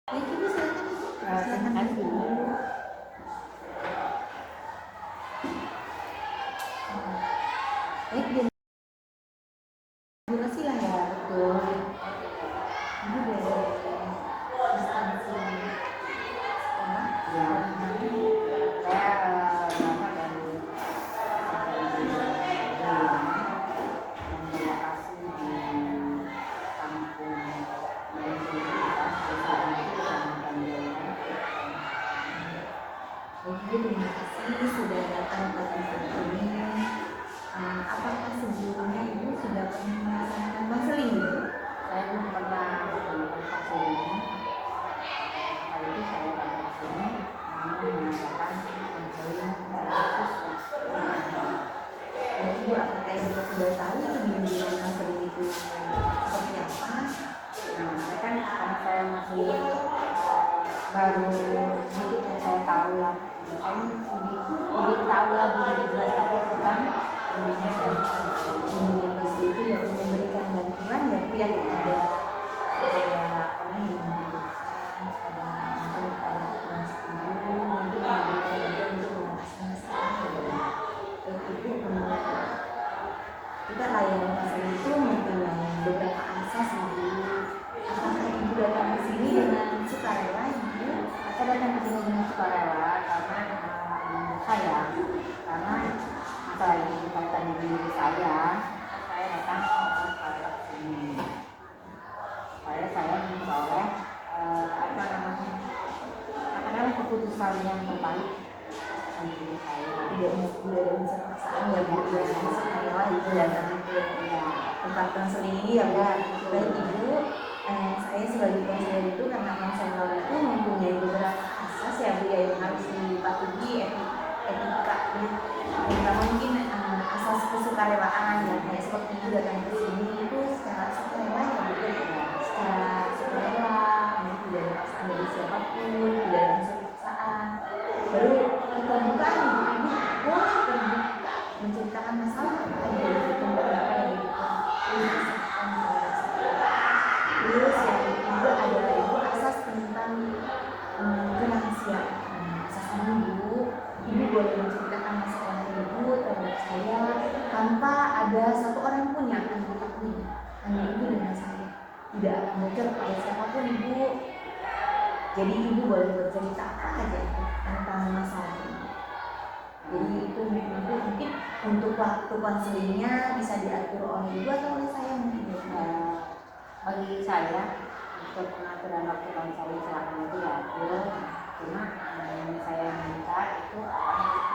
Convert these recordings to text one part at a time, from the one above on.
Baik Ibu, silakan Ibu. Terima Silakan kasih. dulu. Baik, di durasi lah ya, betul. Ibu dari instansi sekolah. Ya, saya berasal dari yang berlokasi di kampung Baik Ibu, terima kasih sudah datang ke tempat ini. Apakah sebelumnya Ibu sudah pernah melaksanakan konseling Ibu? Saya belum pernah melakukan konseling. Kali itu saya datang ke sini mengadakan konseling secara khusus. Baik Ibu, apakah Ibu sudah tahu bimbingan konseling itu seperti apa? Saya kan karena saya masih baru sedikit yang saya tahu lah. Saya lebih tahu lagi dijelaskan tentang Bimbingan konseling itu yang memberikan bantuan ya Bu ya kepada orang yang membutuhkan, pada mungkin pada kelas ibu mungkin memberikan bantuan untuk mengatasi masalah. Baik Ibu, kita layanan konseling itu mempunyai beberapa asas Ibu. Apakah Ibu datang ke sini dengan sukarela Ibu? Saya datang ke sini dengan sukarela karena masalah ini berkaitan dengan diri saya datang ke sini supaya saya memperoleh keputusan yang terbaik bagi diri saya. Tidak ada unsur paksaan ya Bu, ya sukarela Ibu datang ke tempat konseling ini ya Bu. Baik Ibu, saya sebagai konselor itu karena konselor itu mempunyai beberapa asas ya Bu ya yang harus dipatuhi, etika terutama mungkin asas kesukarelaan ya, kayak seperti Ibu datang ke sini itu secara sukarela ya Bu ya, secara sukarela, tidak ada paksaan dari siapapun, tidak ada unsur paksaan. Baru keterbukaan Ibu boleh terbuka menceritakan masalah apa aja Ibu, tentang apa yang Ibu rasakan. Terus yang kedua adalah Ibu asas tentang kerahasiaan. Asas ini Ibu boleh menceritakan masalah Ibu terhadap saya tanpa ada satu orang pun yang akan diketahui, hanya Ibu dengan saya. Tidak akan bocor pada siapapun Ibu. Jadi Ibu boleh bercerita apa aja tentang masalah Ibu. Jadi itu mungkin untuk waktu konselingnya bisa diatur oleh Ibu atau oleh saya mungkin. Bagi saya untuk pengaturan waktu konseling silakan itu diatur, cuma yang saya minta itu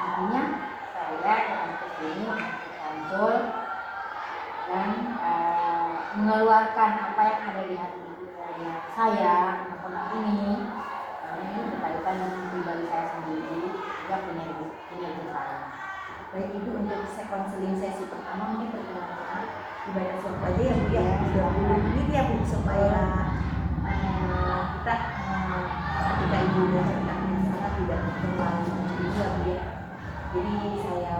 intinya saya datang ke sini konsul dan mengeluarkan apa yang ada di hati saya untuk ini berkaitan dengan pribadi saya sendiri, juga punya saya. Baik Ibu, untuk konseling sesi pertama mungkin perkenalkan ibadah suatu aja ya Bu ya, 20 menit ya Bu, supaya kita ketika Ibu menceritakan masalah tidak terlalu juga Bu ya. Jadi saya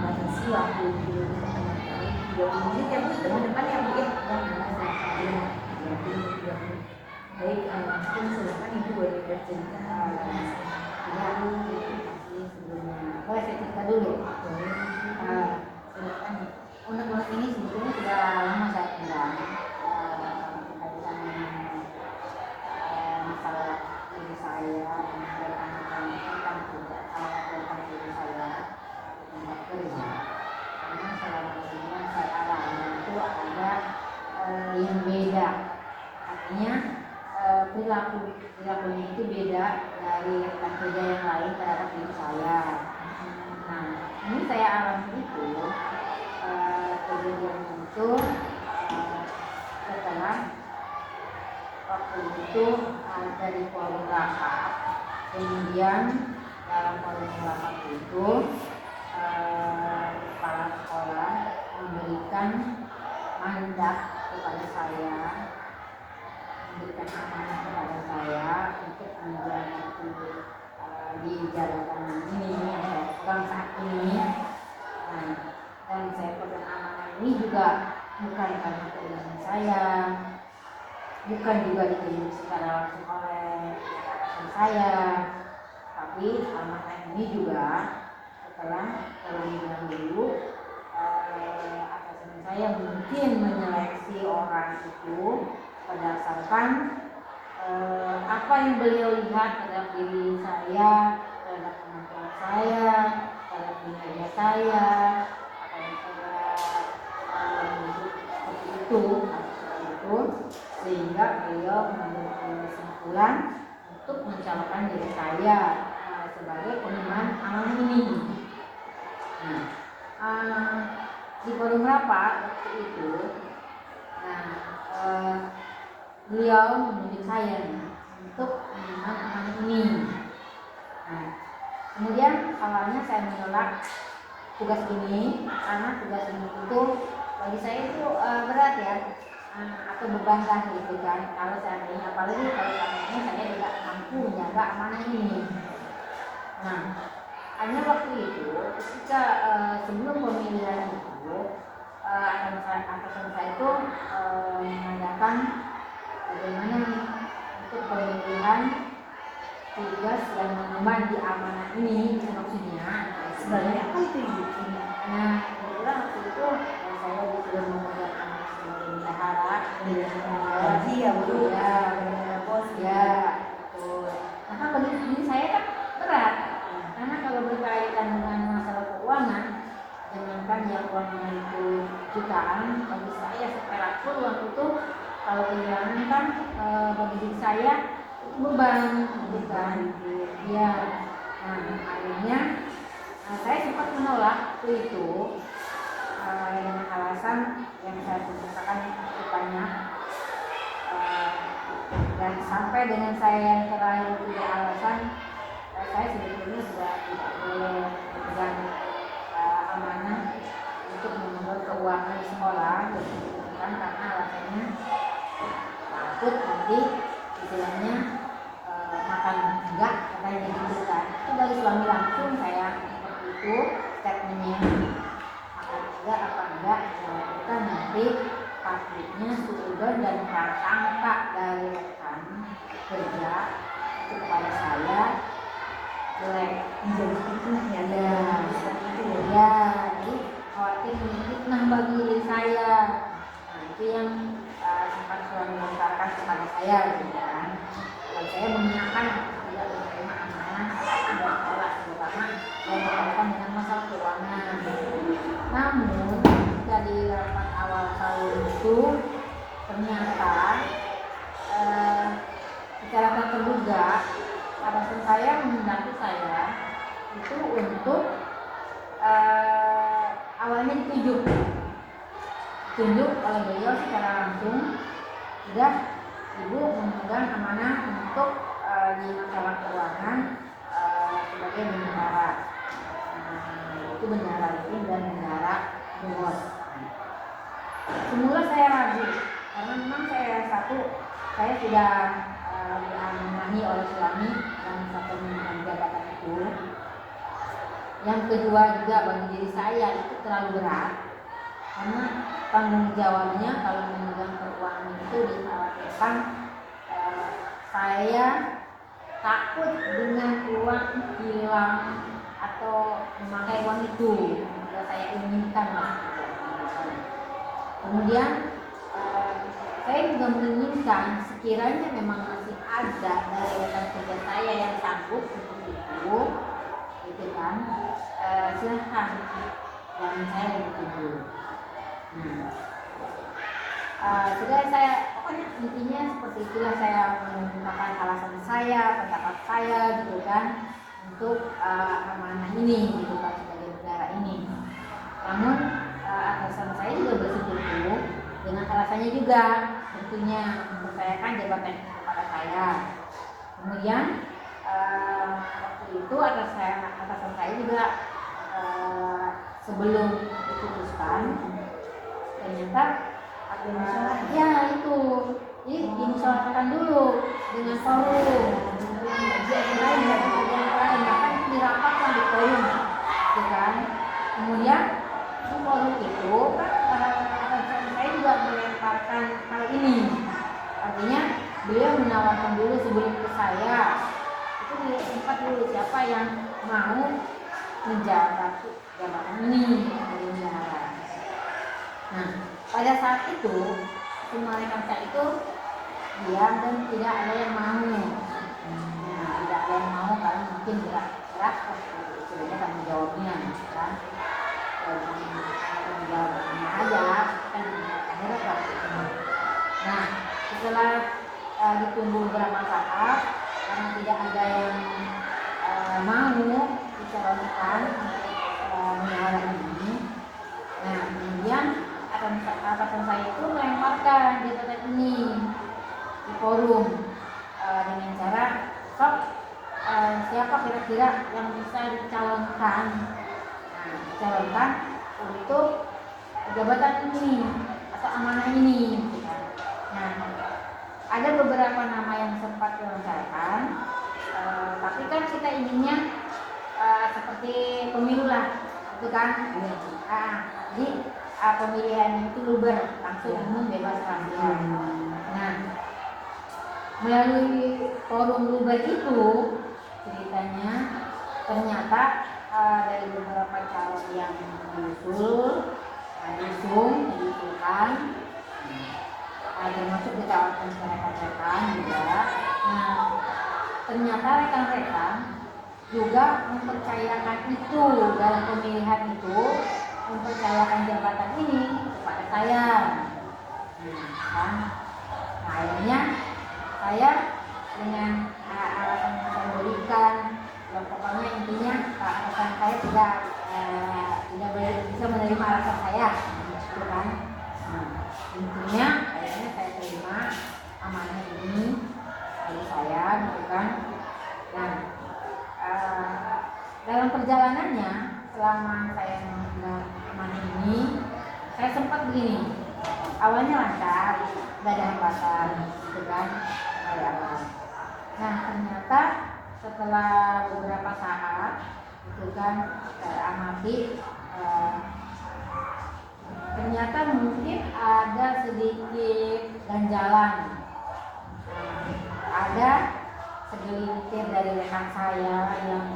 batasi waktu Ibu pertama kali 30 menit ya Bu, depan ya Bu ya. Baik, mungkin silakan Ibu boleh bercerita. Boleh saya cerita dulu. Unek-unek ini sebetulnya sudah lama saya pendam berkaitan dengan masalah diri saya dan tentang diri saya tempat kerja. Karena selama ini yang saya alami itu ada yang beda. Artinya perilakunya itu beda dari rekan kerja yang lain terhadap diri saya. Nah, ini saya alami itu kejadian itu setelah waktu itu ada di forum rapat, kemudian dalam forum rapat itu kepala sekolah memberikan mandat kepada saya, memberikan amanah kepada saya untuk menjalankan di jabatan ini yang saya pegang saat ini. Nah, dan saya pegang amanah ini juga bukan karena keinginan saya, bukan juga ditunjuk secara langsung oleh atasan saya, tapi amanah ini juga setelah terlebih dahulu atasan saya mungkin menyeleksi orang itu berdasarkan apa yang beliau lihat terhadap diri saya, terhadap kemampuan saya, terhadap kinerja saya, apa yang saya seperti itu, sehingga beliau mengambil kesimpulan untuk mencalonkan diri saya sebagai pengembang amanah ini. Di forum rapat waktu itu, beliau menunjuk saya untuk pengembang amanah ini. Kemudian awalnya saya menolak tugas ini karena tugas ini itu bagi saya itu berat ya, atau beban lah gitu kan. Kalau seandainya, apalagi kalau seandainya saya tidak mampu menjaga amanah ini. Hanya waktu itu ketika sebelum pemilihan itu atasan saya itu mengadakan bagaimana untuk pemilihan tugas yang mengemban di amanah ini, maksudnya Sebenarnya apa itu Ibu? kebetulan waktu itu saya sudah memegang amanah sebagai bendahara. Iya Bu, bos Ya, betul. Maka kondisi saya kan berat, karena kalau berkaitan dengan masalah keuangan, jangankan yang uangnya itu jutaan, bagi saya seperak pun uang itu kalau kehilangan kan bagi diri saya itu beban, gitu kan. Ya, akhirnya saya sempat menolak waktu itu dengan alasan yang saya kemukakan cukup banyak. Dan sampai dengan saya yang terakhir itu alasan saya sebetulnya sudah tidak boleh memegang amanah untuk mengelola keuangan di sekolah, bukan karena alasannya takut nanti istilahnya makan enggak, katanya gitu kan. Itu dari suami langsung saya seperti itu statementnya, makan enggak apa enggak, kita nanti pastinya suudon dan prasangka dari rekan kerja itu kepada saya jelek, menjadi fitnah ya. ya, jadi khawatir fitnah bagi diri saya. Itu yang sempat suami lontarkan kepada saya, gitu kan. Dan saya mengingatkan tidak menerima amanah dan tolak, terutama yang berkaitan dengan masalah keuangan. Namun dari rapat awal tahun itu ternyata secara tak terduga atasan saya menghendaki saya itu untuk awalnya ditunjuk oleh beliau secara langsung, sudah ibu memegang amanah untuk di masalah keuangan sebagai bendahara. Itu bendahara itu dan bendahara bos. Semula saya ragu karena memang saya sudah diamanahi oleh suami yang satu memegang jabatan itu. Yang kedua juga bagi diri saya itu terlalu berat karena tanggung jawabnya kalau memegang keuangan itu dikhawatirkan saya takut dengan uang hilang atau memakai uang itu yang saya inginkan lah. Kemudian saya juga menginginkan sekiranya memang masih ada dari rekan kerja saya yang sanggup untuk itu, gitu kan, silahkan jangan saya begitu. Sudah saya pokoknya intinya seperti itulah, saya mengungkapkan alasan saya, pendapat saya, gitu kan, untuk amanah ini, gitu kan, sebagai negara ini. Namun atasan saya juga bersekutu dengan alasannya juga, tentunya mempercayakan jabatan itu kepada saya. Kemudian waktu itu atasan saya juga sebelum diputuskan ternyata ya itu jadi dimusyawarahkan dulu dengan forum yang lain, bahkan dirapatkan di forum, gitu kan. Kemudian di forum itu kan atasan saya juga melemparkan hal ini, artinya beliau menawarkan dulu sebelum ke saya, itu dia sempat dulu siapa yang mau menjabat jabatan ini dari bendahara. Nah, pada saat itu semua rekan saya itu diam dan tidak ada yang mau. Nah, tidak ada yang mau karena mungkin berat sebenarnya tanggung jawabnya kan. Tanggung jawabnya aja kan akhirnya waktu itu. Nah, setelah ditunggu beberapa saat karena tidak ada yang mau dicalonkan bendahara ini. Nah, kemudian atasan saya itu melemparkan jabatan ini di forum dengan cara siapa kira-kira yang bisa dicalonkan, dicalonkan untuk jabatan ini atau amanah ini. Nah, ada beberapa nama yang sempat dilontarkan, tapi kan kita inginnya seperti pemilu lah, itu kan. Jadi pemilihan itu luber, langsung umum bebas rahasia. Nah, melalui forum luber itu ceritanya ternyata dari beberapa calon yang diusulkan, termasuk ditawarkan ke rekan-rekan juga. Nah, ternyata rekan-rekan juga mempercayakan itu dalam pemilihan itu, mempercayakan jabatan ini kepada saya. Nah, akhirnya saya dengan alasan yang saya berikan, pokoknya intinya alasan saya tidak bisa menerima alasan saya, gitu kan. Intinya akhirnya saya terima amanah ini dari saya, gitu kan. Nah, dalam perjalanannya selama saya memegang amanah ini, saya sempat begini. Awalnya lancar, nggak ada hambatan, gitu kan. Nah, ternyata setelah beberapa saat, gitu kan, saya amati, ternyata mungkin ada sedikit ganjalan. Ada segelintir dari rekan saya yang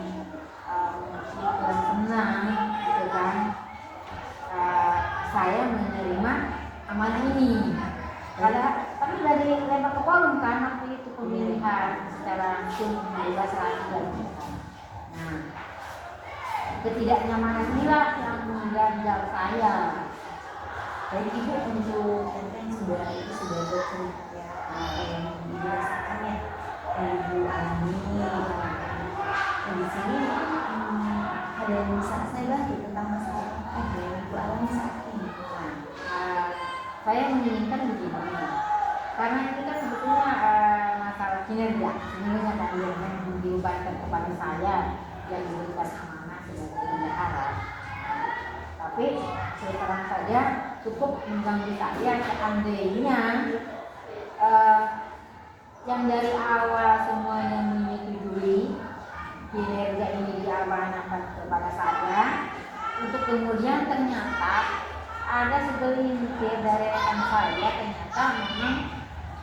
kurang senang, gitu kan. Saya menerima amanah ini. Tapi dari lempar ke forum kan waktu itu pemilihan secara langsung bebas rahasia. Nah, ketidaknyamanan inilah yang mengganjal saya. Baik Ibu, untuk konten sudah bercerita apa yang dirasakannya Ibu alami. Di sini ada yang bisa saya bantu tentang masalah apa yang Ibu alami saat ini? Saya menginginkan begini, karena itu kan sebetulnya masalah kinerja kan yang dibebankan kepada saya yang diberikan amanah sebagai bendahara. Tapi terang saja cukup mengganggu saya seandainya yang dari awal semuanya menyetujui kinerja ini diamanahkan kepada saya, untuk kemudian ternyata ada segelintir dari rekan saya ternyata memang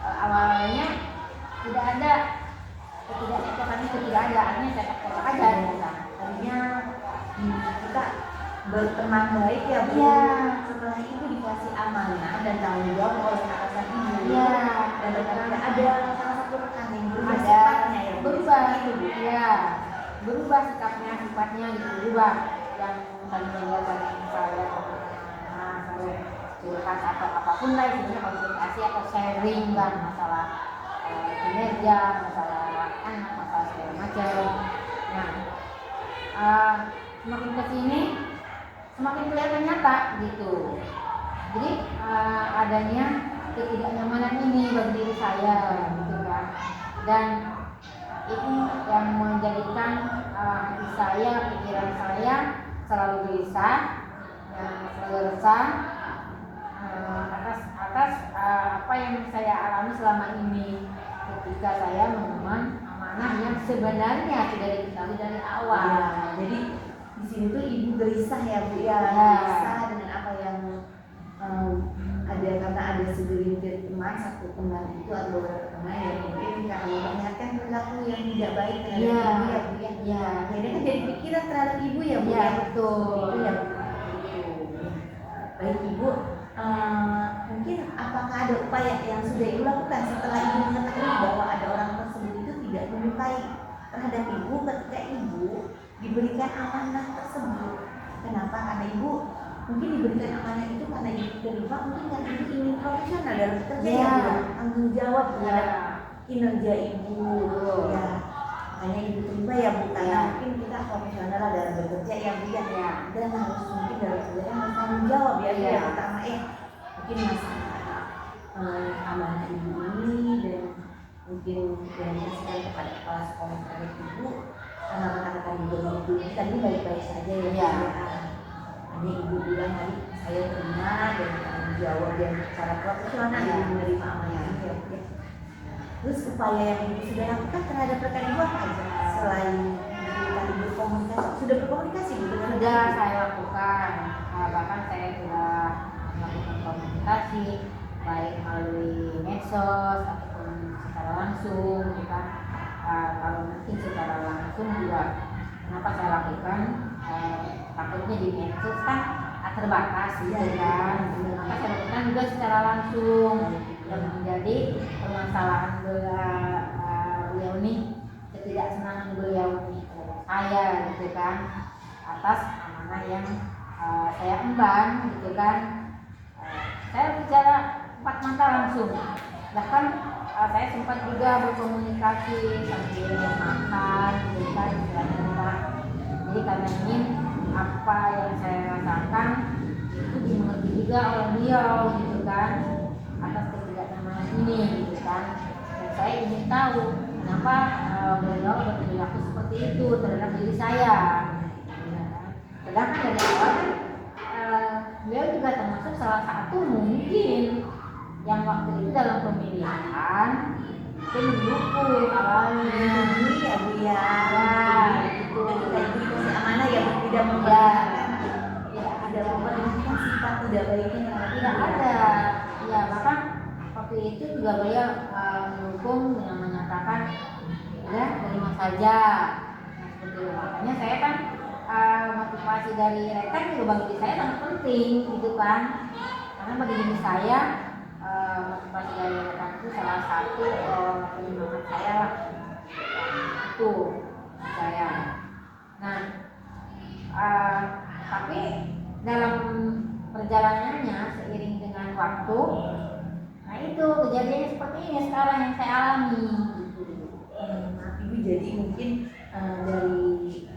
awalnya tidak ada ketidakcocokan itu, tidak ada, artinya saya cocok aja gitu. Artinya kita berteman baik ya Bu. Iya. Setelah Ibu dikasih amanah dan tanggung jawab oleh atasan Ibu. Iya. Dan ternyata ada salah satu rekan yang berubah Ada sifatnya ya. berubah itu Bu. Iya. Berubah sikapnya, sifatnya gitu, berubah. Yang tadinya dari saya curhat atau apapun lah, istilahnya konsultasi atau sharing kan masalah kinerja, masalah anak, masalah segala macam. Nah, semakin kesini semakin kelihatan nyata gitu. Jadi adanya ketidaknyamanan ini bagi diri saya gitu kan. Dan ini yang menjadikan hati saya, pikiran saya selalu gelisah, selalu resah atas apa yang saya alami selama ini ketika saya memegang amanah yang sebenarnya sudah diketahui dari awal. Ya, jadi di sini tuh Ibu gelisah ya Bu ya, Ya. gelisah dengan apa yang ada karena ada segelintir teman, satu teman itu ada beberapa teman yang mungkin karena memperlihatkan perilaku yang tidak baik terhadap Iya. ibu ya Bu ya. Iya. Akhirnya kan jadi pikiran terhadap ibu ya Bu Iya, ya. betul. Itu ya Bu. Gitu. Baik Ibu, mungkin apakah ada upaya yang sudah Ibu lakukan setelah Ibu mengetahui bahwa ada orang tersebut itu tidak menyukai terhadap Ibu ketika Ibu diberikan amanah tersebut? Kenapa? Karena Ibu mungkin diberikan amanah itu karena Ibu terima, mungkin karena Ibu ingin profesional dalam bekerja Iya. ya Bu, tanggung jawab Iya. terhadap kinerja Ibu ya. Makanya Ibu terima ya Bu, karena Iya. mungkin kita profesional dalam bekerja ya Bu ya. Iya. Dan harus mungkin dalam kerjaan harus tanggung jawab ya Bu Iya. ya, pertama mungkin masalah amanah Ibu ini dan mungkin dikasihkan kepada kepala sekolah terhadap Ibu karena rekan-rekan Ibu tadi baik-baik saja ya Bu Iya. ya. Hanya Ibu bilang tadi saya terima dan tanggung jawab dan secara profesional Iya. Ibu menerima amanah ini ya Bu ya. Terus upaya yang Ibu sudah lakukan terhadap rekan Ibu apa aja selain tadi berkomunikasi? Sudah berkomunikasi Bu dengan rekan Sudah Ibu? saya lakukan, bahkan saya sudah melakukan komunikasi baik melalui medsos ataupun secara langsung, gitu kan. Kalau mungkin secara langsung juga, kenapa saya lakukan? Takutnya di medsos kan terbatas, gitu kan. Maka saya lakukan juga secara langsung, yang menjadi permasalahan beliau ini, ketidaksenangan beliau ini terhadap saya, gitu kan, atas amanah yang saya emban, gitu kan. Saya bicara empat mata langsung, bahkan saya sempat juga berkomunikasi sambil makan, gitu kan, jadi karena ingin apa yang saya rasakan itu dimengerti juga oleh beliau, gitu kan, atas ketidaksenangan ini, gitu kan. Dan saya ingin tahu kenapa beliau berperilaku seperti itu terhadap diri saya. Sedangkan dari awal kan beliau juga termasuk salah satu mungkin yang waktu itu dalam pemilihan itu mendukung awalnya. Menyetujui ya Bu ya. Itu Ketika Ibu dikasih amanah ya Bu, tidak memperlihatkan sifat tidak baiknya terhadap tidak Ibu, ya. ada. Ya, bahkan waktu itu juga beliau mendukung dengan menyatakan ya terima saja. Nah, seperti itu. Makanya saya kan motivasi dari rekan juga bagi diri saya sangat penting, gitu kan. Karena bagi diri saya motivasi dari rekan itu salah satu penyemangat saya lah. Itu saya. Nah, tapi dalam perjalanannya seiring dengan waktu, nah itu kejadiannya seperti ini sekarang yang saya alami. Maaf Ibu, jadi mungkin dari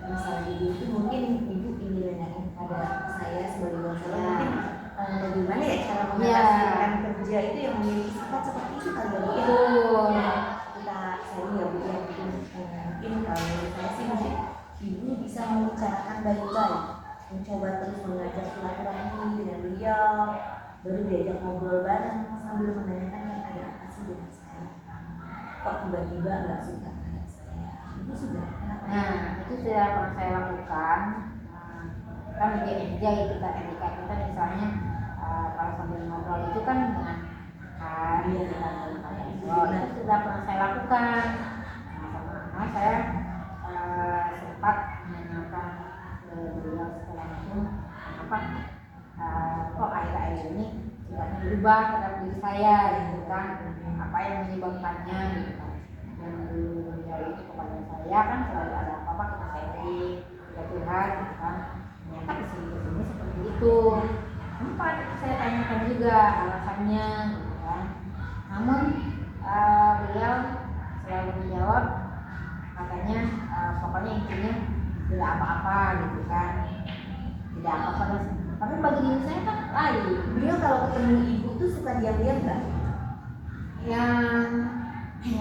masalah Ibu itu mungkin Ibu ingin menanyakan kepada saya sebagai wartawan mungkin bagaimana ya cara mengatasi rekan kerja itu yang memiliki sifat seperti itu kali ya Bu. Kita sharing ya Bu ya, mungkin kalau menurut saya sih mungkin Ibu bisa membicarakan baik-baik, mencoba terus mengajak silaturahmi dengan beliau, baru diajak ngobrol bareng sambil menanyakan yang ada apa sih dengan saya, kok tiba-tiba nggak suka terhadap saya. Itu sudah Nah, itu sudah pernah saya lakukan. Kan meja itu kan ketika kita misalnya kalau sambil ngobrol itu kan dengan itu sudah pernah saya lakukan. Nah, saya sempat menanyakan ke beliau setelah itu kenapa kok akhir-akhir ini sifatnya berubah terhadap diri saya, gitu kan, apa yang menyebabkannya, gitu kan. Dan beliau itu kepada saya kan selalu ada apa-apa kita sharing, kita curhat, gitu kan. Ternyata kesini seperti itu. Sempat saya tanyakan juga alasannya, gitu kan. Namun beliau selalu menjawab, katanya pokoknya intinya tidak apa-apa, gitu kan, tidak apa-apa. Tapi bagi diri saya kan lain. beliau kalau ketemu Ibu tuh suka diam-diam nggak? Yang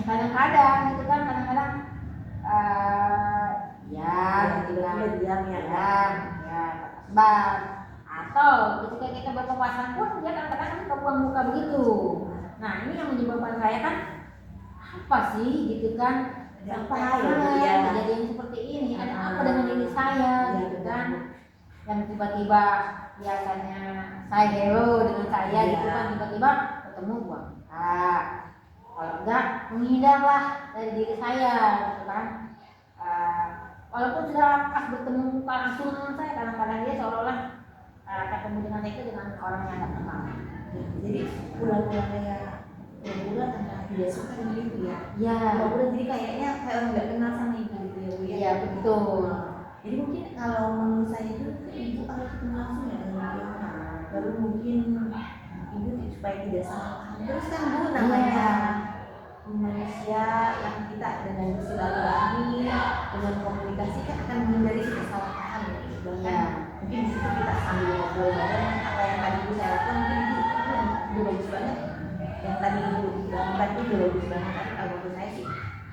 kadang-kadang gitu kan, kadang-kadang tiba-tiba diam ya. sebab atau ketika kita berpapasan pun dia kadang-kadang kebuang muka begitu. Nah, ini yang menyebabkan saya kan apa sih, gitu kan, Ada apa ya? kejadian seperti ini, ada apa dengan diri saya, gitu kan. Yang tiba-tiba biasanya saya hello dengan saya Iya. gitu kan, tiba-tiba ketemu buang muka. Kalau enggak menghindarlah dari diri saya gitu kan. Walaupun sudah pas bertemu muka langsung dengan saya, kadang-kadang dia seolah-olah ketemu dengan saya itu dengan orang yang nggak kenal. Jadi pura-pura kayak pura-pura karena tidak suka dengan ibu ya. Ya, Pura-pura jadi kayaknya kayak orang nggak kenal sama ibu gitu ya Bu ya. iya betul. Jadi mungkin kalau menurut saya itu ibu harus ketemu langsung ya dengan beliau. Baru mungkin ibu supaya tidak salah paham. Terus kan Bu namanya manusia yang kita dengan bersilaturahmi dengan komunikasi kan akan menghindari kesalahpahaman ya. Bahkan Iya. mungkin di situ kita sambil ngobrol bareng apa yang tadi ibu saya lakukan mungkin ibu bagus banget. Yang tadi ibu lakukan itu bagus banget, tapi kalau menurut saya sih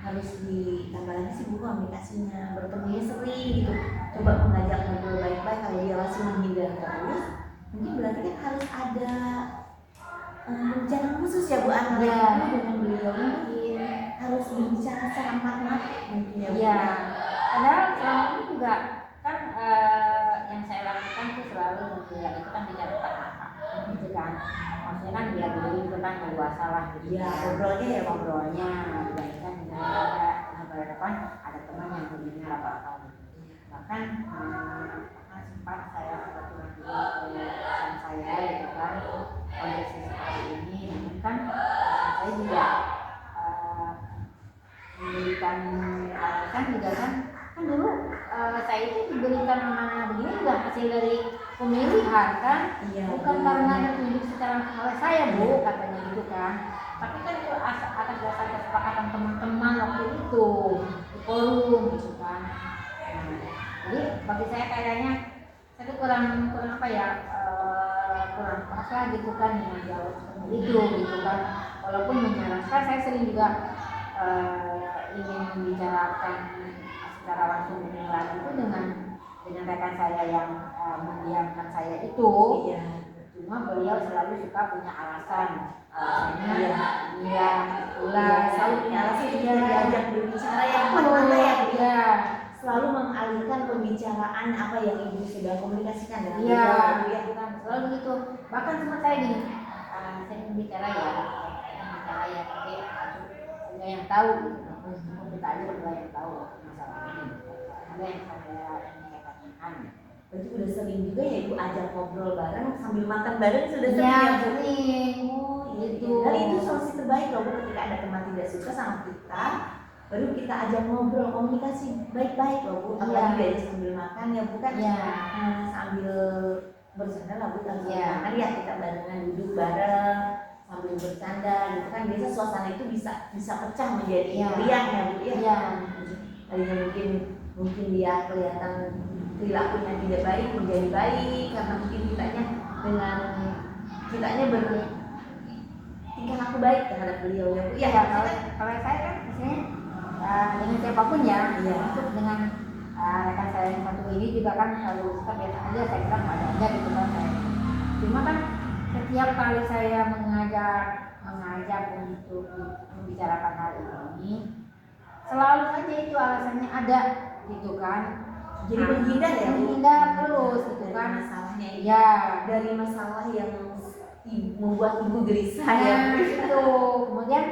harus ditambah lagi sih Bu komunikasinya, bertemunya sering gitu. Coba mengajak ngobrol baik-baik. Kalau dia masih menghindar terus, mungkin berarti kan harus ada pembicaraan khusus ya Bu antara Iya. ibu dengan beliau, mungkin harus berbicara secara matematik mungkin ya Bu. Iya. Padahal selama ini juga kan yang saya lakukan tuh selalu ya itu kan bicara apa gitu kan. Maksudnya kan biar dulu itu kan luasa lah gitu. Iya, ngobrolnya ya Bu. Ngobrolnya dibandingkan dengan kita berhadapan ada teman yang begini apa-apa gitu. Bahkan sempat saya bertemu ke teman saya gitu kan, kondisi seperti ini, namun kan saya juga memberikan alasan juga kan dulu saya itu diberikan amanah begini juga hasil dari pemilihan kan, Iya, bukan benar. karena ditunjuk secara oleh saya Bu katanya gitu kan, tapi kan itu atas dasar kesepakatan teman-teman waktu itu di forum gitu kan. Nah, jadi bagi saya kayaknya saya tuh kurang apa ya, kurang pas lah gitu kan yang jawab seperti itu gitu kan. Walaupun menyarankan saya sering juga ingin membicarakan secara langsung dengan itu dengan rekan saya yang mendiamkan saya itu. Iya. Cuma beliau selalu suka punya alasan, alasannya Iya. itulah Selalu punya alasan Iya. kita diajak berbicara yang mana ya Bu. Iya. Selalu mengalihkan pembicaraan apa yang ibu sudah komunikasikan dengan Iya, beliau, Bu, ya. bukan selalu gitu. Bahkan sama saya gini, saya bicara ya, tapi ada yang tahu. Kita aja berdua yang tahu masalah ini. Ada yang saya tanyakan. Berarti udah sering juga ya Ibu ajak ngobrol bareng sambil makan bareng sudah sering Iya, ya Bu? sering. Oh Gitu. Dan itu solusi terbaik loh Bu, ketika ada teman tidak suka sama kita, baru kita ajak ngobrol, komunikasi baik-baik loh Bu. Apalagi diajak sambil makan ya Bu kan? Iya. Sambil bercanda lah Bu, sambil Iya. makan ya kita barengan duduk bareng sambil bercanda gitu kan, biasa suasana itu bisa pecah menjadi Iya. riang ya Bu ya. Iya. Tadinya mungkin dia kelihatan perilakunya tidak baik menjadi baik karena mungkin kitanya tingkah laku baik terhadap beliau ya Bu. Iya, kalau saya kan misalnya dengan siapapun ya, Iya. termasuk dengan rekan saya yang satu ini juga kan selalu suka biasa aja, saya bilang ada aja gitu kan saya. Cuma kan setiap kali saya mengajak untuk membicarakan hal ini, selalu aja itu alasannya ada gitu kan. Jadi menghindar ya Bu? Menghindar terus gitu Dari kan. masalahnya itu. Iya. Dari masalah yang membuat ibu gelisah ya Bu. Itu kemudian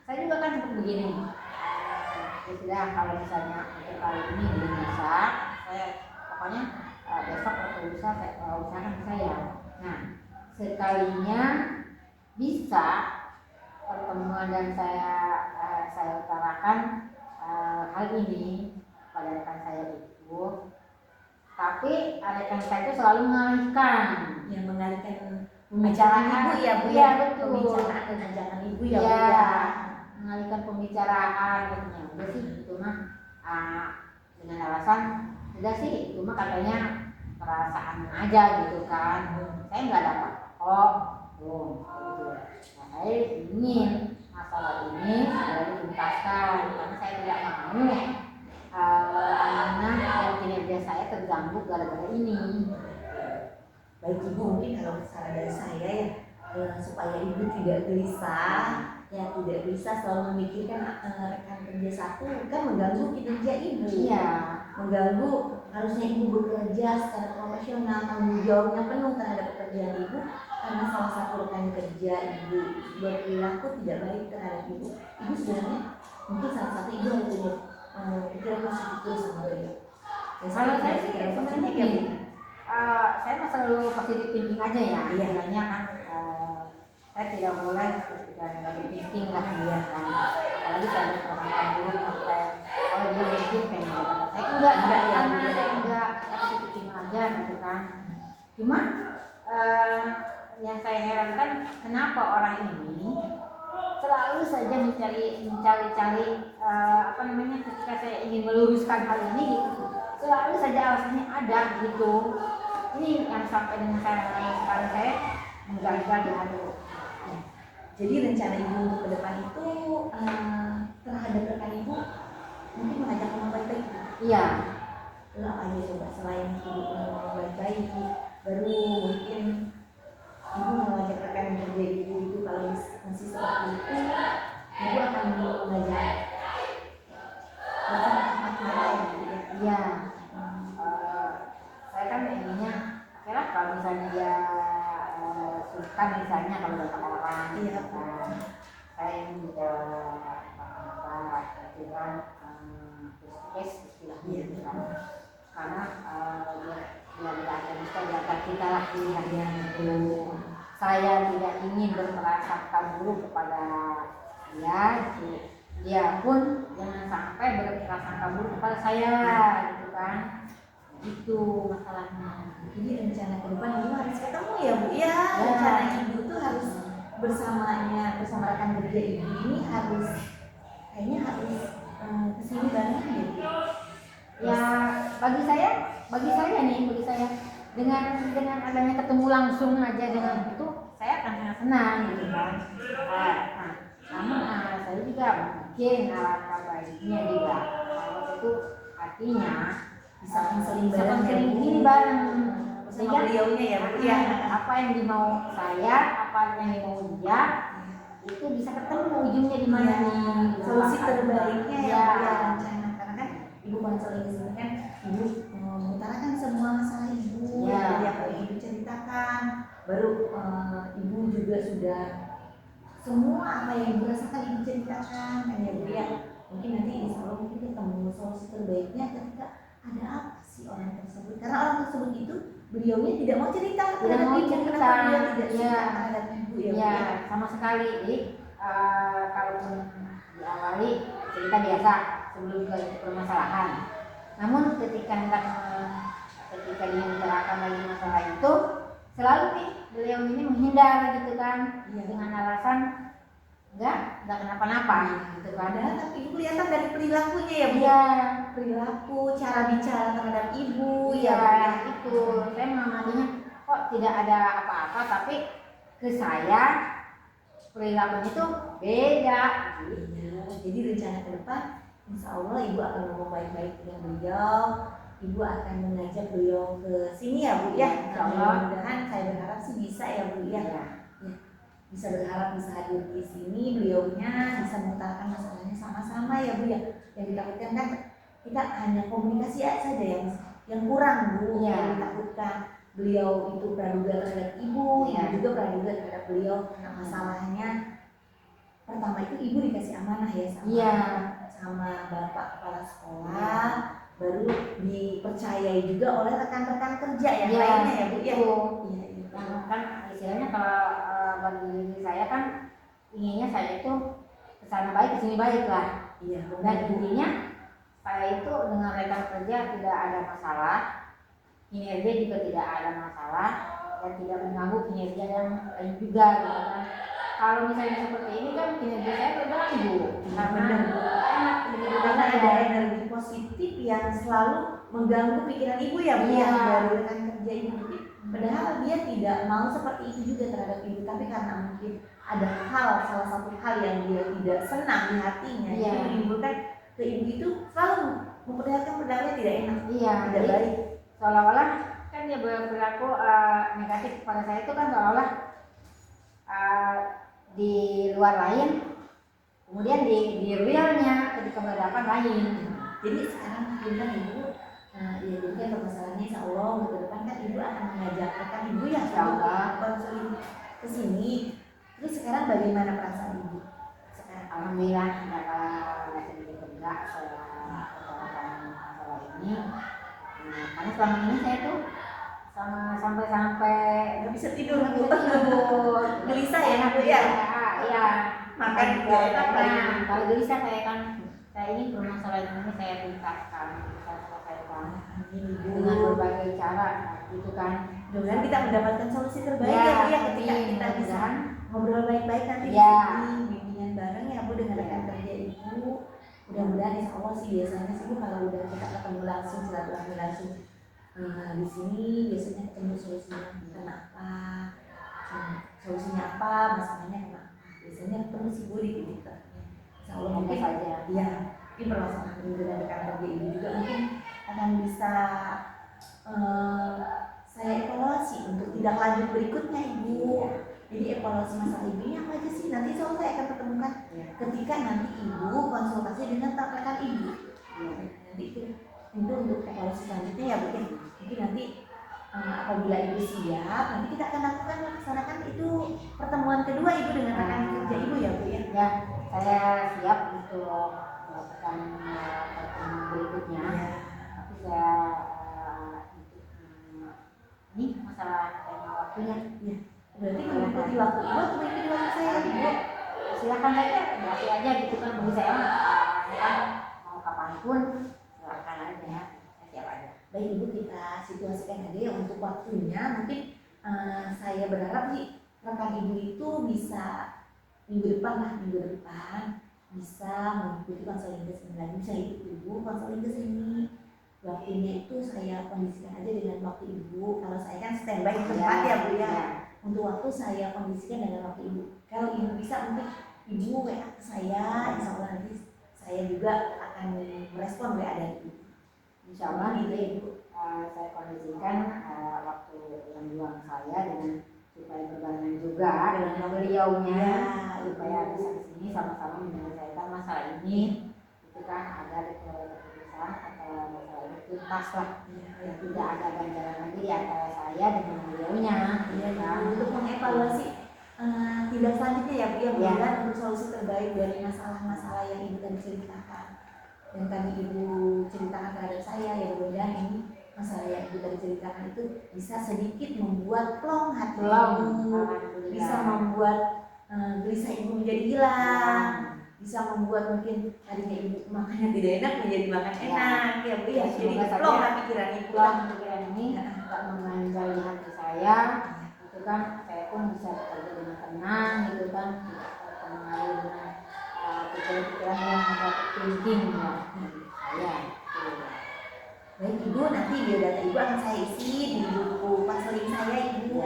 saya juga kan seperti begini, ya sudah kalau misalnya untuk kali ini belum bisa, saya pokoknya besok atau lusa saya usahakan saya. Nah sekalinya bisa pertemuan dan saya utarakan hal ini pada rekan saya itu, tapi rekan saya itu selalu mengalihkan. Yang mengalihkan pembicaraan ibu ya Bu. Iya, betul. Pembicaraan dan ajakan ibu ya Bu Iya, ya. mengalihkan pembicaraan katanya. Udah sih itu mah dengan alasan udah sih itu mah katanya perasaan aja gitu kan. Saya nggak dapat kok. Gitu. Nah, saya ingin masalah ini segera dituntaskan karena saya tidak mau amanah dan kinerja saya terganggu gara-gara ini. Baik Ibu, mungkin kalau saran dari saya ya supaya ibu tidak gelisah, ya tidak bisa selalu memikirkan rekan kerja satu kan mengganggu kinerja ibu. Iya. Mengganggu harusnya ibu bekerja secara profesional, tanggung jawabnya penuh terhadap pekerjaan ibu karena salah satu rekan kerja ibu berperilaku tidak baik terhadap ibu sebenarnya mungkin salah satu ibu harus punya pikiran positif terus sama beliau. Kalau saya sih sebenarnya gini, saya mah selalu positif thinking aja ya. Iya. Istilahnya kan saya tidak boleh berpikiran negatif thinking lah dia kan. Apalagi saya berpengalaman dulu sampai kalau dia mungkin pengen saya enggak Enggak, ya, karena enggak. saya enggak positif thinking aja gitu kan. Cuma yang saya herankan kenapa orang ini selalu saja mencari-cari apa namanya ketika saya ingin meluruskan hal ini gitu, selalu saja alasannya ada gitu. Ini yang sampai dengan sekarang saya menggagal dengan itu. Jadi rencana ibu untuk ke depan itu terhadap rekan ibu mungkin mengajak ngomong baik-baik. Iya. Lalu apa aja coba selain ibu ngomong baik-baik, baru mungkin ibu mengajak rekan kerja ibu itu kalau masih seperti itu, ibu akan mengajak apa ya gitu ya. Iya. Saya kan inginnya kira kalau misalnya dia sungkan misalnya kalau datang orang, Iya. kan saya ingin juga apa itu kan face istilahnya Iya. gitu kan, karena dia tidak akan bisa jaga kita lah pilihannya itu. Saya tidak ingin berprasangka buruk kepada dia, gitu. Dia pun jangan sampai berprasangka buruk kepada saya, gitu kan. Itu masalahnya. Jadi rencana ke depan ibu harus ketemu ya bu ya. Rencana ibu tuh harus bersama rekan kerja ibu ini harus kayaknya harus kesini bareng gitu. Ya bagi saya dengan adanya ketemu langsung aja dengan itu saya akan sangat senang gitu kan. Namun saya juga mungkin alangkah baiknya juga kalau itu artinya Bisa konseling bareng ya bu. ini bareng Sama beliaunya ya bu ya. apa yang dimau saya, apa yang dimau dia itu bisa ketemu ujungnya di mana nih. Solusi terbaiknya ya ya. bu ya rencana karena kan ibu konseling di sini kan ibu mengutarakan semua masalah ibu Ya. dari apa yang ibu ceritakan, baru ibu juga sudah semua apa yang ibu rasakan ibu ceritakan kan ya bu ya. Mungkin nanti insya Allah mungkin ketemu solusi terbaiknya ketika ada apa sih orang tersebut, karena orang tersebut itu beliaunya tidak mau cerita terhadap ibu, kenapa beliau tidak cerita terhadap ibu ya bu Ya, ya. sama sekali. Jadi kalaupun diawali cerita biasa sebelum ke permasalahan. Namun ketika dia membicarakan lagi masalah itu, selalu nih beliau ini menghindar gitu kan, Iya. dengan alasan enggak kenapa-napa gitu kan. Padahal tapi ibu kelihatan dari perilakunya ya bu. Iya, Perilaku, cara bicara terhadap ibu iya ya. itu. Saya mengamatinya kok tidak ada apa-apa, tapi ke saya perilakunya itu beda gitu. Jadi rencana ke depan insya Allah ibu akan ngomong baik-baik dengan beliau. Ibu akan mengajak beliau ke sini ya bu ya. Insya Allah. Mudah-mudahan saya berharap sih bisa ya bu ya. Iya. Bisa berharap bisa hadir di sini, beliaunya bisa mengutarakan masalahnya sama-sama ya bu ya. Yang ditakutkan kan kita hanya komunikasi saja yang kurang bu. Iya. Yang ditakutkan beliau itu praduga terhadap ibu, Iya. ibu juga praduga terhadap beliau. Nah masalahnya pertama itu ibu dikasih amanah ya sama Iya. sama bapak kepala sekolah, baru dipercayai juga oleh rekan-rekan kerja yang Iya, lainnya ya bu ya. itu. Iya, iya. Yang kan istilahnya kalau bagi diri saya kan inginnya saya itu kesana baik kesini baik lah. Iya, Dan benar. intinya saya itu dengan rekan kerja tidak ada masalah, kinerja juga tidak ada masalah, dan tidak mengganggu kinerja yang lain juga gitu kan. Kalau misalnya seperti ini kan kinerja saya terganggu karena enak begitu Karena kan ada energi positif yang selalu mengganggu pikiran ibu ya bu Iya. ya, dari rekan kerja ibu. Padahal dia tidak mau seperti itu juga terhadap ibu, tapi karena mungkin ada salah satu hal yang dia tidak senang di hatinya, Iya. itu menimbulkan ke ibu itu selalu memperlihatkan pendapatnya tidak enak, Iya, tidak jadi baik. seolah-olah kan dia berperilaku negatif kepada saya itu kan seolah-olah di luar lain, kemudian di realnya ketika berhadapan lain. Jadi sekarang mungkin kan ibu Ya jadi kan permasalahannya insya Allah untuk ke depan kan ibu akan mengajak rekan ibu yang Insya Allah. konseling ke sini. Terus sekarang bagaimana perasaan ibu sekarang? Alhamdulillah tidak kalah sedikit tegak setelah masalah ini. Karena selama ini saya tuh sampai Nggak bisa tidur nggak bu, bisa tidur, gelisah ya bu ya. Iya. Makan juga enak lagi. Kalau gelisah saya ini permasalahan ini saya tuntaskan, bisa selesaikan dengan berbagai cara, gitu kan. Mudah-mudahan kita mendapatkan solusi terbaik Ya, ya bu ya, ketika amin. kita bisa Mudah-mudahan. ngobrol baik-baik nanti Ya. di sini, bimbingan bareng ya bu dengan rekan kerja ibu. Mudah-mudahan insya Allah sih biasanya sih bu kalau udah kita ketemu langsung, silaturahmi langsung di sini biasanya ketemu solusinya kenapa, solusinya apa, masalahnya kenapa. Biasanya ketemu sih bu di titik terangnya. Insya Allah mungkin saja. ya mungkin permasalahan ini dengan rekan kerja ibu juga mungkin akan bisa saya evaluasi untuk tidak lanjut berikutnya ibu. Jadi evaluasi masalah ibu ini apa aja sih? Nanti insya Allah saya akan pertemukan ketika nanti ibu konsultasi dengan rekan ibu. Nanti itu untuk evaluasi selanjutnya ya mungkin nanti apabila ibu siap nanti kita akan laksanakan itu pertemuan kedua ibu dengan rekan kerja ibu ya bu ya. Ya, saya siap untuk melakukan pertemuan berikutnya. Ya. Tapi saya ini masalah tema waktunya. Ya. Berarti mengikuti waktu ibu atau mengikuti waktu saya ibu? Silakan saja, berarti aja gitu kan bagi saya kan mau kapanpun silakan aja ya, saya siap aja. Baik ibu, kita situasikan aja ya untuk waktunya. Mungkin saya berharap sih rekan ibu itu bisa minggu depan bisa mengikuti konseling ke sini lagi, bisa ikut ibu konseling ke sini. Waktunya itu saya kondisikan aja dengan waktu ibu. Kalau saya kan standby di tempat ya bu ya. Untuk waktu saya kondisikan dengan waktu ibu. Kalau ibu bisa mungkin ibu WA ke saya, insya Allah nanti saya juga akan merespon WA dari ibu. Insya Allah gitu ya ibu, saya kondisikan waktu yang luang saya dengan supaya berbarengan juga dengan beliaunya, supaya bisa kesini sama-sama menyelesaikan masalah ini. Itu kan ada keputusan atau masalah ini tuntas lah, tidak ada ganjalan lagi di antara saya dengan beliaunya. Untuk mengevaluasi tindak selanjutnya ya bu ya, mudah-mudahan untuk solusi terbaik dari masalah-masalah yang ibu tadi ceritakan dan tadi ibu ceritakan terhadap saya, ya mudah-mudahan ini masalah yang ibu tadi ceritakan itu bisa sedikit membuat plong hati ibu, bisa membuat gelisah ibu menjadi hilang, bisa membuat mungkin tadinya ibu makannya tidak enak menjadi makan enak ya bu ya, jadi plong pikiran ibu, pikiran ini nggak mengganjal di hati saya. Itu kan saya pun bisa bekerja dengan tenang gitu kan, mengalir dengan pikiran-pikiran yang ada thinking ya saya. Baik ibu, nanti biodata ibu akan saya isi di buku konseling saya ibu.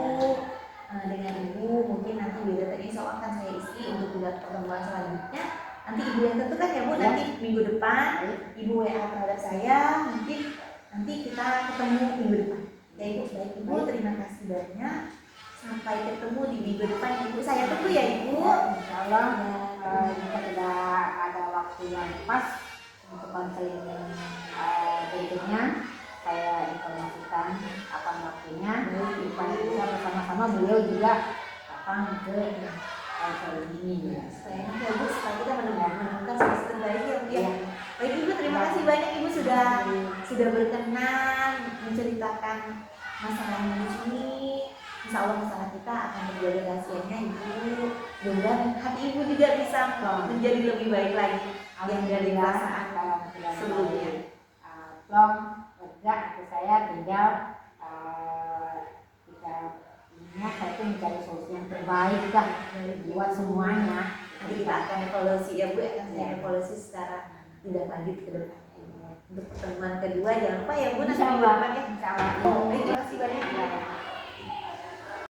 Dengan ibu mungkin nanti biodata ini soal akan saya isi untuk pertemuan selanjutnya. Nanti ibu yang tentukan ya bu, nanti minggu depan ibu WA terhadap saya, mungkin nanti kita ketemu minggu depan. Ya ibu, baik ibu, terima kasih banyak. Sampai ketemu di minggu depan ibu, saya tunggu ya ibu. Insya Allah jika tidak ada waktu yang pas untuk konseling berikutnya, saya informasikan kapan waktunya supaya bisa bersama-sama beliau juga datang ke konseling ini. Supaya nanti ibu setelah kita menemukan solusi terbaik ya bu ya. Baik ibu, terima kasih banyak ibu sudah berkenan menceritakan masalahnya di sini. Insya Allah masalah kita akan menjadi rahasianya ibu. Mudah-mudahan hati ibu juga bisa menjadi lebih baik lagi yang dari perasaan sebelumnya. Plong lega hati saya, tinggal kita saya tuh mencari solusi yang terbaik lah buat semuanya. Nanti kita akan evaluasi ya bu, akan saya evaluasi secara tidak lanjut ke depan. Untuk pertemuan kedua jangan lupa ya bu, nanti minggu depan ya. Insya Allah. Terima kasih banyak.